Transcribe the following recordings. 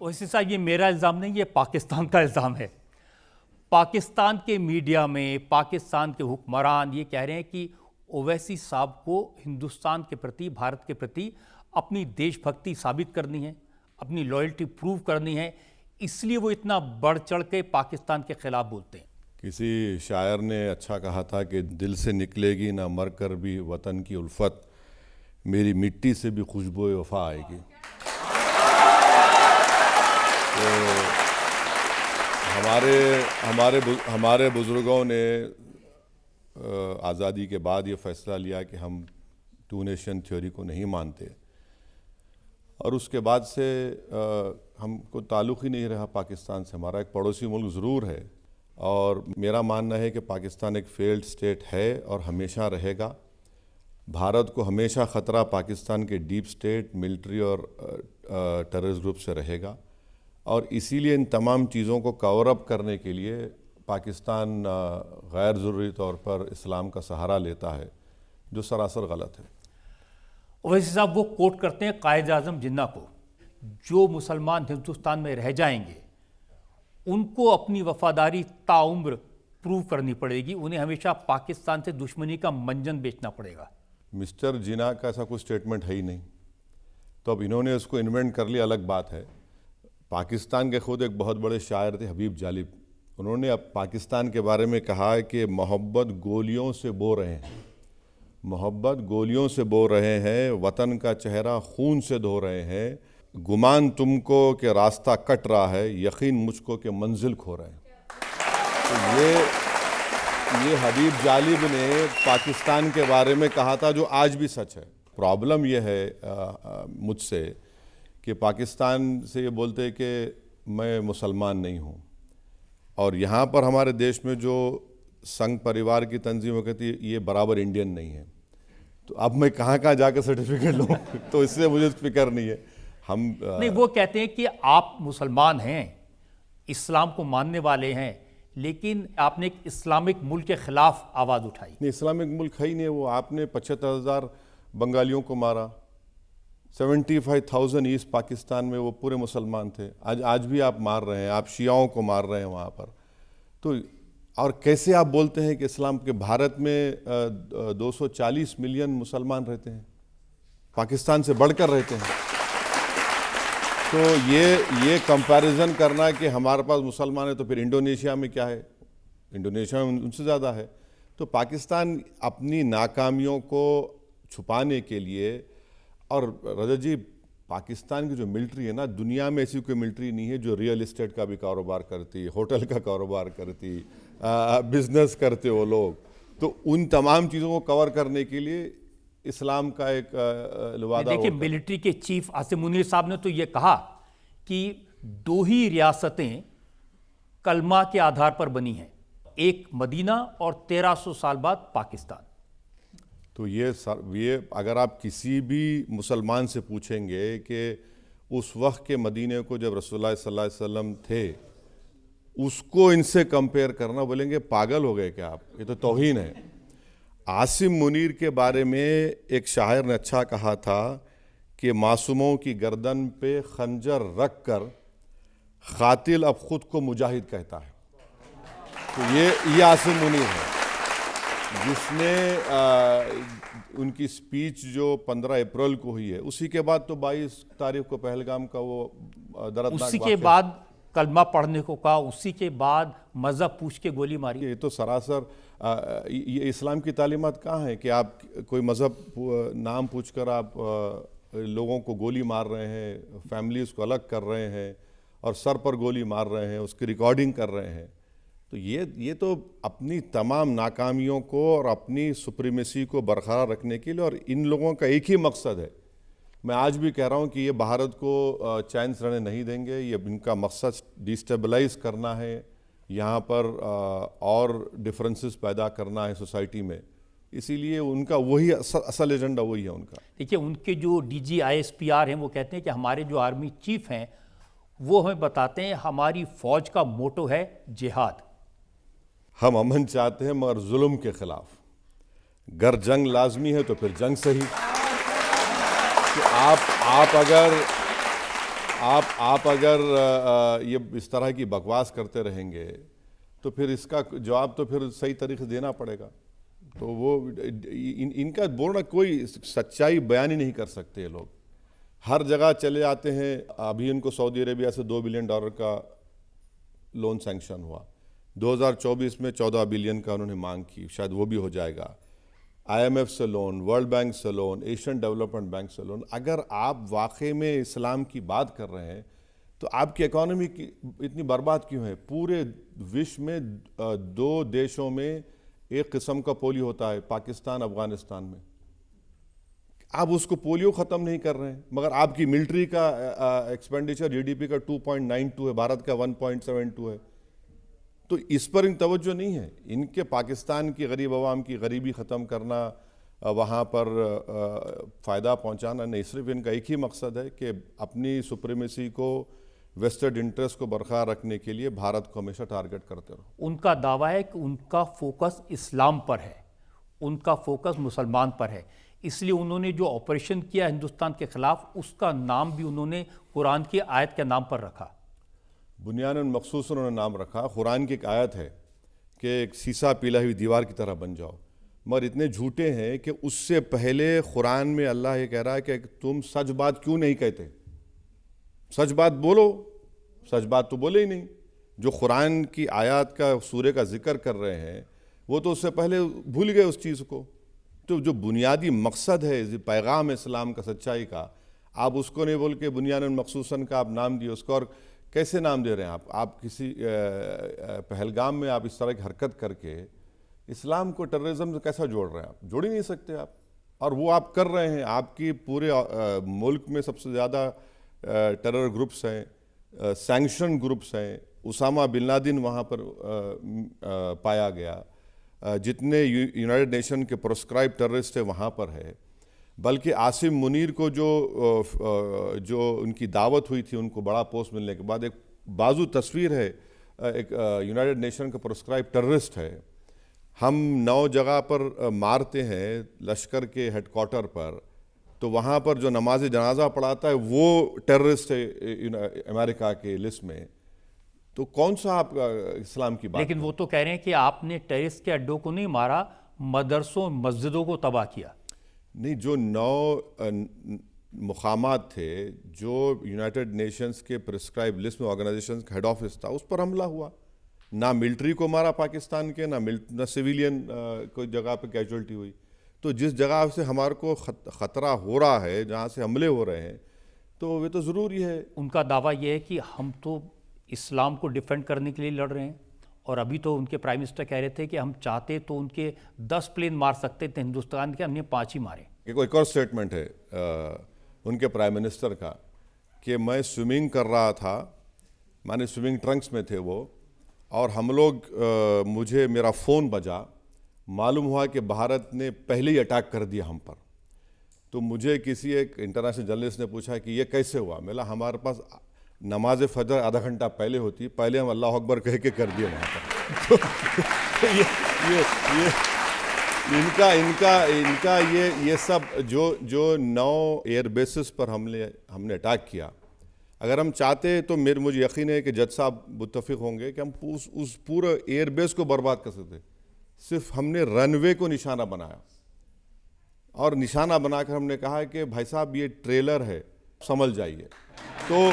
ओवैसी साहब, ये मेरा इल्ज़ाम नहीं, ये पाकिस्तान का इल्ज़ाम है। पाकिस्तान के मीडिया में पाकिस्तान के हुक्मरान ये कह रहे हैं कि ओवैसी साहब को हिंदुस्तान के प्रति, भारत के प्रति अपनी देशभक्ति साबित करनी है, अपनी लॉयल्टी प्रूव करनी है, इसलिए वो इतना बढ़ चढ़ के पाकिस्तान के खिलाफ बोलते हैं। किसी शायर ने अच्छा कहा था कि दिल से निकलेगी ना मर कर भी वतन की उल्फत, मेरी मिट्टी से भी खुशबू वफा आएगी। तो हमारे बुज़ुर्गों ने आज़ादी के बाद ये फ़ैसला लिया कि हम टू नेशन थ्योरी को नहीं मानते, और उसके बाद से हमको ताल्लुक़ ही नहीं रहा पाकिस्तान से। हमारा एक पड़ोसी मुल्क ज़रूर है, और मेरा मानना है कि पाकिस्तान एक फेल्ड स्टेट है और हमेशा रहेगा। भारत को हमेशा ख़तरा पाकिस्तान के डीप स्टेट, मिलिट्री और टेररिस्ट ग्रुप से रहेगा, और इसीलिए इन तमाम चीज़ों को कवर अप करने के लिए पाकिस्तान गैर ज़रूरी तौर पर इस्लाम का सहारा लेता है, जो सरासर गलत है। ओवैसी साहब वो कोट करते हैं कायद आज़म जिन्ना को, जो मुसलमान हिंदुस्तान में रह जाएंगे उनको अपनी वफादारी ताउम्र प्रूव करनी पड़ेगी, उन्हें हमेशा पाकिस्तान से दुश्मनी का मंजन बेचना पड़ेगा। मिस्टर जिन्ना का ऐसा कोई स्टेटमेंट है ही नहीं, तो अब इन्होंने उसको इन्वेंट कर लिया, अलग बात है। पाकिस्तान के खुद एक बहुत बड़े शायर थे हबीब जालिब, उन्होंने अब पाकिस्तान के बारे में कहा है कि मोहब्बत गोलियों से बो रहे हैं, मोहब्बत गोलियों से बो रहे हैं, वतन का चेहरा खून से धो रहे हैं, गुमान तुमको कि रास्ता कट रहा है, यकीन मुझको कि मंजिल खो रहे हैं। तो ये हबीब जालिब ने पाकिस्तान के बारे में कहा था, जो आज भी सच है। प्रॉब्लम ये है मुझसे कि पाकिस्तान से ये बोलते हैं कि मैं मुसलमान नहीं हूँ, और यहाँ पर हमारे देश में जो संघ परिवार की तंजीमें कहती है ये बराबर इंडियन नहीं है। तो अब मैं कहाँ कहाँ जाकर सर्टिफिकेट लूँ तो इससे मुझे फिक्र नहीं है। हम नहीं, वो कहते हैं कि आप मुसलमान हैं, इस्लाम को मानने वाले हैं, लेकिन आपने एक इस्लामिक मुल्क के खिलाफ आवाज़ उठाई। नहीं, इस्लामिक मुल्क है ही नहीं वो। आपने 75,000 बंगालियों को मारा, 75,000 ईस्ट पाकिस्तान में वो पूरे मुसलमान थे। आज भी आप मार रहे हैं, आप शियाओं को मार रहे हैं वहाँ पर। तो और कैसे आप बोलते हैं कि इस्लाम के भारत में 240 मिलियन मुसलमान रहते हैं, पाकिस्तान से बढ़कर रहते हैं। तो ये कंपैरिजन करना कि हमारे पास मुसलमान है तो फिर इंडोनेशिया में क्या है, इंडोनेशिया में उनसे ज़्यादा है। तो पाकिस्तान अपनी नाकामियों को छुपाने के लिए, और रजत जी पाकिस्तान की जो मिलिट्री है ना, दुनिया में ऐसी कोई मिलिट्री नहीं है जो रियल इस्टेट का भी कारोबार करती, होटल का कारोबार करती, बिजनेस करते वो लोग। तो उन तमाम चीज़ों को कवर करने के लिए इस्लाम का एक लवादा। देखिए, मिलिट्री के चीफ आसिम मुनीर साहब ने तो ये कहा कि 2 ही रियासतें कलमा के आधार पर बनी हैं, एक मदीना और 1300 साल बाद पाकिस्तान। तो ये अगर आप किसी भी मुसलमान से पूछेंगे कि उस वक्त के मदीने को जब रसूलुल्लाह सल्लल्लाहु अलैहि वसल्लम थे, उसको इनसे कंपेयर करना, बोलेंगे पागल हो गए क्या आप, ये तो तौहीन है। आसिम मुनीर के बारे में एक शायर ने अच्छा कहा था कि मासूमों की गर्दन पे खंजर रख कर खातिल अब खुद को मुजाहिद कहता है। तो ये आसिम मुनीर है, जिसने उनकी स्पीच जो 15 अप्रैल को हुई है, उसी के बाद तो 22 तारीख को पहलगाम का वो दर्दनाक, उसी के बाद कलमा पढ़ने को कहा, उसी के बाद मज़हब पूछ के गोली मारी। ये तो सरासर ये इस्लाम की तालीमात कहाँ है कि आप कोई मज़हब नाम पूछकर आप लोगों को गोली मार रहे हैं, फैमिलीज़ को अलग कर रहे हैं, और सर पर गोली मार रहे हैं, उसकी रिकॉर्डिंग कर रहे हैं। तो ये तो अपनी तमाम नाकामियों को और अपनी सुप्रीमेसी को बरकरार रखने के लिए, और इन लोगों का एक ही मकसद है। मैं आज भी कह रहा हूँ कि ये भारत को चैन से रहने नहीं देंगे। ये इनका मकसद डिस्टेबलाइज करना है, यहाँ पर और डिफरेंसेस पैदा करना है सोसाइटी में। इसीलिए उनका वही असल एजेंडा वही है उनका। देखिए, उनके जो DG ISPR हैं वो कहते हैं कि हमारे जो आर्मी चीफ हैं वो हमें बताते हैं हमारी फौज का मोटो है जिहाद। हम अमन चाहते हैं मगर जुल्म के खिलाफ। गर जंग लाजमी है तो फिर जंग सही। कि आप आप अगर ये इस तरह की बकवास करते रहेंगे तो फिर इसका जवाब तो फिर सही तरीके से देना पड़ेगा। तो वो इनका बोलना कोई सच्चाई बयान ही नहीं कर सकते ये लोग। हर जगह चले आते हैं। अभी इनको सऊदी अरेबिया से $2 बिलियन का लोन सैंक्शन हुआ। 2024 में 14 बिलियन का उन्होंने मांग की, शायद वो भी हो जाएगा। IMF से लोन, वर्ल्ड बैंक से लोन, एशियन डेवलपमेंट बैंक से लोन। अगर आप वाकई में इस्लाम की बात कर रहे हैं तो आपकी इकोनॉमी की इतनी बर्बाद क्यों है? पूरे विश्व में 2 देशों में एक किस्म का पोलियो होता है, पाकिस्तान, अफगानिस्तान में। आप उसको पोलियो ख़त्म नहीं कर रहे हैं, मगर आपकी मिलिट्री का एक्सपेंडिचर GDP का 2.92 है, भारत का 1.72 है। तो इस पर इन तवज्जो नहीं है। इनके पाकिस्तान की गरीब आवाम की गरीबी ख़त्म करना, वहाँ पर फ़ायदा पहुँचाना नहीं, सिर्फ इनका एक ही मकसद है कि अपनी सुप्रीमेसी को, वेस्टेड इंटरेस्ट को बरकरार रखने के लिए भारत को हमेशा टारगेट करते रहो। उनका दावा है कि उनका फोकस इस्लाम पर है, उनका फोकस मुसलमान पर है। इसलिए उन्होंने जो ऑपरेशन किया हिंदुस्तान के खिलाफ, उसका नाम भी उन्होंने कुरान की आयत के नाम पर रखा। बुनियादन मखसूस उन्होंने नाम रखा। कुरान की एक आयत है कि एक शीशा पीला हुई दीवार की तरह बन जाओ, मगर इतने झूठे हैं कि उससे पहले कुरान में अल्लाह ये कह रहा है कि तुम सच बात क्यों नहीं कहते? सच बात बोलो। सच बात तो बोले ही नहीं। जो कुरान की आयत का, सूरे का जिक्र कर रहे हैं, वो तो उससे पहले भूल गए उस चीज़ को। तो जो बुनियादी मकसद है पैगाम इस्लाम का, सच्चाई का, आप उसको नहीं बोल के बुनियादन मखसूसन का आप नाम दिए उसको। और कैसे नाम दे रहे हैं आप किसी पहलगाम में आप इस तरह की हरकत करके इस्लाम को टेररिज्म से कैसा जोड़ रहे हैं? आप जोड़ ही नहीं सकते आप। और वो आप कर रहे हैं। आपकी पूरे मुल्क में सबसे ज़्यादा टेरर ग्रुप्स हैं, सैंक्शन ग्रुप्स हैं। उसामा बिन लादेन वहाँ पर पाया गया। जितने यूनाइटेड नेशन के प्रोस्क्राइब टेररिस्ट है वहाँ पर है। बल्कि आसिम मुनीर को जो उनकी दावत हुई थी, उनको बड़ा पोस्ट मिलने के बाद, एक बाजू तस्वीर है, एक यूनाइटेड नेशन का प्रोस्क्राइब टेररिस्ट है। हम 9 जगह पर मारते हैं लश्कर के हेडक्वार्टर पर, तो वहाँ पर जो नमाज जनाजा पढ़ाता है वो टेररिस्ट है अमेरिका के लिस्ट में। तो कौन सा आप इस्लाम की बात? लेकिन वो तो कह रहे हैं कि आपने टेररिस्ट के अड्डों को नहीं मारा, मदरसों मस्जिदों को तबाह किया। नहीं, जो 9 मुकामात थे जो यूनाइटेड नेशंस के प्रिस्क्राइब लिस्ट में ऑर्गेनाइजेशन का हेड ऑफिस था, उस पर हमला हुआ। ना मिलिट्री को मारा पाकिस्तान के, ना सिविलियन कोई जगह पे कैजुअल्टी हुई। तो जिस जगह से हमारे को ख़तरा हो रहा है, जहाँ से हमले हो रहे हैं, तो वे तो ज़रूरी है। उनका दावा यह है कि हम तो इस्लाम को डिफेंड करने के लिए लड़ रहे हैं। और अभी तो उनके प्राइम मिनिस्टर कह रहे थे कि हम चाहते तो उनके 10 प्लेन मार सकते थे हिंदुस्तान के, हमने 5 ही मारे। एक और स्टेटमेंट है उनके प्राइम मिनिस्टर का कि मैं स्विमिंग कर रहा था, माने स्विमिंग ट्रंक्स में थे वो, और हम लोग मुझे मेरा फ़ोन बजा, मालूम हुआ कि भारत ने पहले ही अटैक कर दिया हम पर। तो मुझे किसी एक इंटरनेशनल जर्नलिस्ट ने पूछा कि ये कैसे हुआ? मेरा हमारे पास नमाज फजर आधा घंटा पहले होती, पहले हम अल्लाह अकबर कह के कर दिए वहाँ पर। तो इनका ये सब जो 9 एयर बेसिस पर हमने अटैक किया, अगर हम चाहते तो मुझे यकीन है कि जज साहब मुत्तफिक होंगे कि हम उस पूरे एयर बेस को बर्बाद कर सकते। सिर्फ हमने रनवे को निशाना बनाया, और निशाना बनाकर हमने कहा कि भाई साहब ये ट्रेलर है, समझ जाइए। तो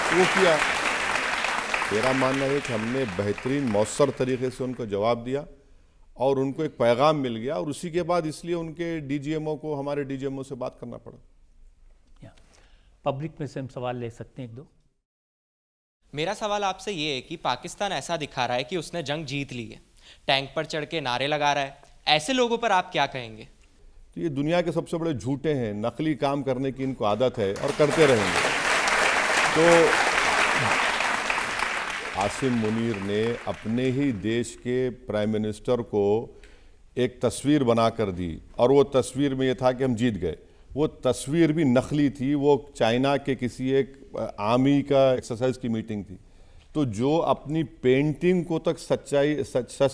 वो किया। मेरा मानना है कि हमने बेहतरीन मौसर तरीके से उनको जवाब दिया और उनको एक पैगाम मिल गया, और उसी के बाद इसलिए उनके DGMO को, हमारे DGMO से बात करना पड़ा। पब्लिक में से हम सवाल ले सकते हैं 1-2? मेरा सवाल आपसे ये है कि पाकिस्तान ऐसा दिखा रहा है कि उसने जंग जीत ली है, टैंक पर चढ़ के नारे लगा रहा है, ऐसे लोगों पर आप क्या कहेंगे? तो ये दुनिया के सबसे बड़े झूठे हैं, नकली काम करने की इनको आदत है और करते रहेंगे। तो आसिम मुनीर ने अपने ही देश के प्राइम मिनिस्टर को एक तस्वीर बना कर दी, और वो तस्वीर में ये था कि हम जीत गए। वो तस्वीर भी नकली थी, वो चाइना के किसी एक आर्मी का एक्सरसाइज की मीटिंग थी। तो जो अपनी पेंटिंग को तक सच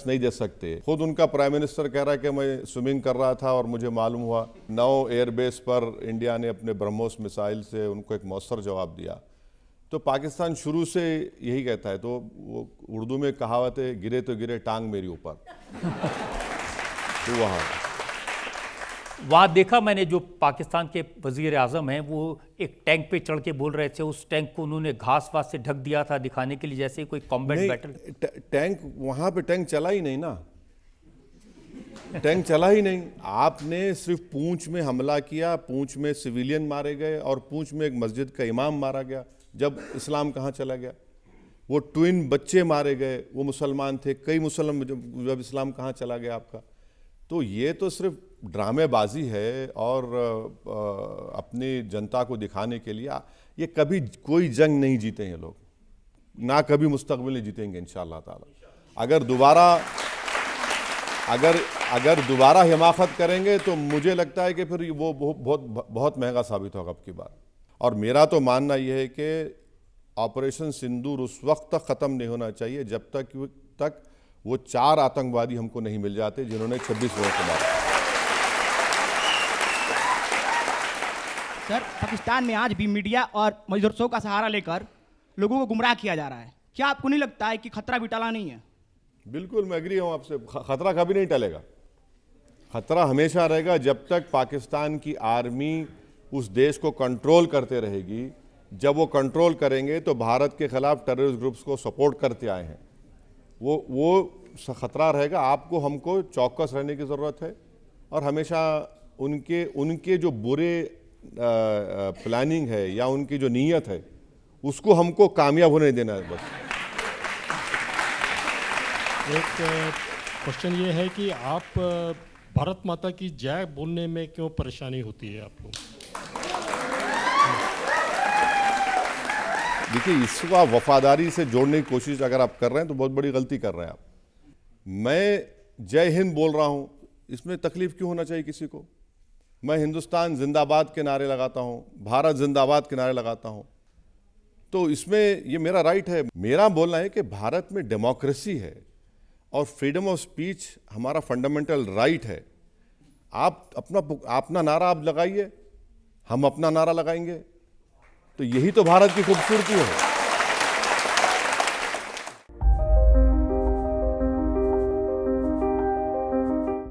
नहीं दे सकते। खुद उनका प्राइम मिनिस्टर कह रहा है कि मैं स्विमिंग कर रहा था और मुझे मालूम हुआ। 9 एयरबेस पर इंडिया ने अपने ब्रह्मोस मिसाइल से उनको एक मौसर जवाब दिया। तो पाकिस्तान शुरू से यही कहता है, तो वो उर्दू में कहावत है, गिरे तो गिरे टांग मेरी ऊपर। तो वहाँ देखा मैंने, जो पाकिस्तान के वजीर आज़म हैं वो एक टैंक पे चढ़ के बोल रहे थे, उस टैंक को उन्होंने घास वास से ढक दिया था दिखाने के लिए जैसे कोई कॉम्बैट बैटल। टैंक वहाँ पे टैंक चला ही नहीं ना, टैंक चला ही नहीं। आपने सिर्फ पूंछ में हमला किया, पूंछ में सिविलियन मारे गए और पूंछ में एक मस्जिद का इमाम मारा गया। जब इस्लाम कहाँ चला गया? वो ट्विन बच्चे मारे गए, वो मुसलमान थे, कई मुसलमान, जब इस्लाम कहाँ चला गया आपका? तो ये तो सिर्फ ड्रामेबाजी है और अपनी जनता को दिखाने के लिए। ये कभी कोई जंग नहीं जीते ये लोग, ना कभी मुस्तकबिल में जीतेंगे इंशाअल्लाह ताला। अगर दोबारा हिमाकत करेंगे तो मुझे लगता है कि फिर वो बहुत महंगा साबित होगा अब की बार। और मेरा तो मानना यह है कि ऑपरेशन सिंदूर उस वक्त तक ख़त्म नहीं होना चाहिए जब तक वो 4 आतंकवादी हमको नहीं मिल जाते जिन्होंने 26 लोगों को मारा। सर, पाकिस्तान में आज भी मीडिया और मदरसों का सहारा लेकर लोगों को गुमराह किया जा रहा है। क्या आपको नहीं लगता है कि खतरा भी टला नहीं है? बिल्कुल, मैं एग्री हूँ आपसे। खतरा कभी नहीं टलेगा, खतरा हमेशा रहेगा जब तक पाकिस्तान की आर्मी उस देश को कंट्रोल करते रहेगी। जब वो कंट्रोल करेंगे तो भारत के खिलाफ टेररिस्ट ग्रुप्स को सपोर्ट करते आए हैं, वो खतरा रहेगा। आपको हमको चौकस रहने की ज़रूरत है और हमेशा उनके जो बुरे प्लानिंग है या उनकी जो नीयत है उसको हमको कामयाब होने देना है बस। एक क्वेश्चन ये है कि आप भारत माता की जय बोलने में क्यों परेशानी होती है आपको? देखिए, इसको आप वफादारी से जोड़ने की कोशिश अगर आप कर रहे हैं तो बहुत बड़ी गलती कर रहे हैं आप। मैं जय हिंद बोल रहा हूँ, इसमें तकलीफ क्यों होना चाहिए किसी को? मैं हिंदुस्तान जिंदाबाद के नारे लगाता हूँ, भारत जिंदाबाद के नारे लगाता हूँ, तो इसमें ये मेरा राइट है। मेरा बोलना है कि भारत में डेमोक्रेसी है और फ्रीडम ऑफ स्पीच हमारा फंडामेंटल राइट है। आप अपना नारा आप लगाइए, हम अपना नारा लगाएंगे, तो यही तो भारत की खूबसूरती है।